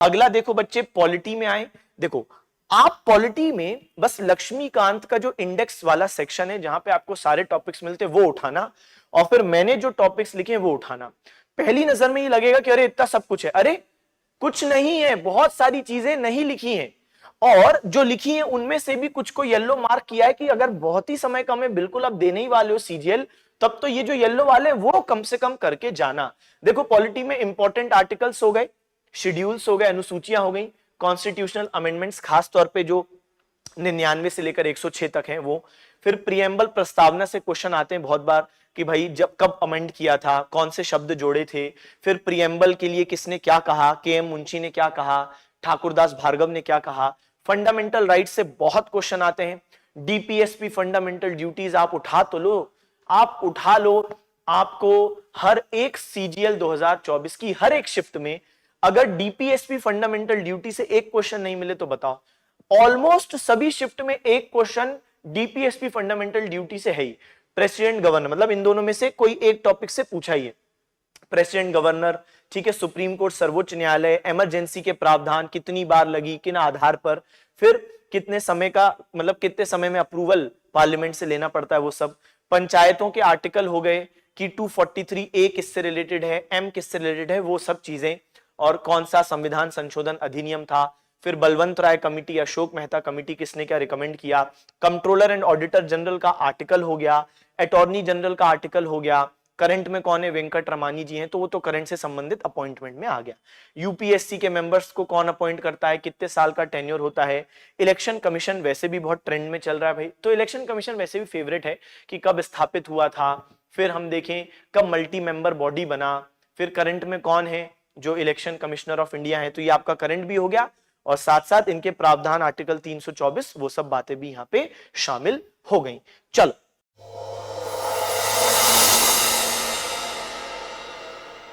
अगला देखो बच्चे, पॉलिटी में आए। देखो आप पॉलिटी में बस लक्ष्मीकांत का जो इंडेक्स वाला सेक्शन है जहां पे आपको सारे टॉपिक्स मिलते हैं वो उठाना, और फिर मैंने जो टॉपिक्स लिखे हैं वो उठाना। पहली नजर में ये लगेगा कि अरे इतना सब कुछ है, अरे कुछ नहीं है, बहुत सारी चीजें नहीं लिखी हैं, और जो लिखी है उनमें से भी कुछ को येलो मार्क किया है कि अगर बहुत ही समय कम है, बिल्कुल आप देने ही वाले हो सीजीएल, तब तो ये जो येलो वाले वो कम से कम करके जाना। देखो पॉलिटी में इंपॉर्टेंट आर्टिकल्स हो गए, शेड्यूल्स हो गए, अनुसूचियां हो गई, कॉन्स्टिट्यूशनल अमेंडमेंट्स खास तौर पे जो 99 से लेकर 106 तक हैं वो, फिर प्रियम्बल प्रस्तावना से क्वेश्चन आते हैं बहुत बार कि भाई जब कब अमेंड किया था, कौन से शब्द जोड़े थे, फिर प्रियम्बल के लिए किसने क्या कहा, के एम मुंशी ने क्या कहा, ठाकुरदास भार्गव ने क्या कहा। फंडामेंटल राइट्स से बहुत क्वेश्चन आते हैं, डीपीएसपी फंडामेंटल ड्यूटीज आप उठा तो लो, आप उठा लो। आपको हर एक सीजीएल 2024 की हर एक शिफ्ट में अगर डीपीएसपी फंडामेंटल ड्यूटी से एक क्वेश्चन नहीं मिले तो बताओ, ऑलमोस्ट सभी शिफ्ट में एक क्वेश्चन डीपीएसपी फंडामेंटल ड्यूटी से है ही। प्रेसिडेंट गवर्नर, मतलब इन दोनों में से कोई एक टॉपिक से पूछा ही है। प्रेसिडेंट गवर्नर, ठीक है, सुप्रीम कोर्ट, सर्वोच्च न्यायालय, इमरजेंसी के प्रावधान कितनी बार लगी, किन आधार पर, फिर कितने समय का, मतलब कितने समय में अप्रूवल पार्लियामेंट से लेना पड़ता है वो सब। पंचायतों के आर्टिकल हो गए कि 243A किससे रिलेटेड है, एम किससे रिलेटेड है, वो सब चीजें, और कौन सा संविधान संशोधन अधिनियम था। फिर बलवंत राय कमेटी, अशोक मेहता कमेटी, किसने क्या रिकमेंड किया। कंट्रोलर एंड ऑडिटर जनरल का आर्टिकल हो गया, अटॉर्नी जनरल का आर्टिकल हो गया, करंट में कौन है, वेंकट रमानी जी हैं, तो वो तो करंट से संबंधित अपॉइंटमेंट में आ गया। यूपीएससी के मेंबर्स को कौन अपॉइंट करता है, कितने साल का टेन्योर होता है। इलेक्शन कमीशन वैसे भी बहुत ट्रेंड में चल रहा है भाई, तो इलेक्शन कमीशन वैसे भी फेवरेट है कि कब स्थापित हुआ था, फिर हम देखें कब मल्टी मेंबर बॉडी बना, फिर करंट में कौन है जो इलेक्शन कमिश्नर ऑफ इंडिया है, तो ये आपका करंट भी हो गया, और साथ साथ इनके प्रावधान आर्टिकल 324 वो सब बातें भी यहाँ पे शामिल हो गई। चलो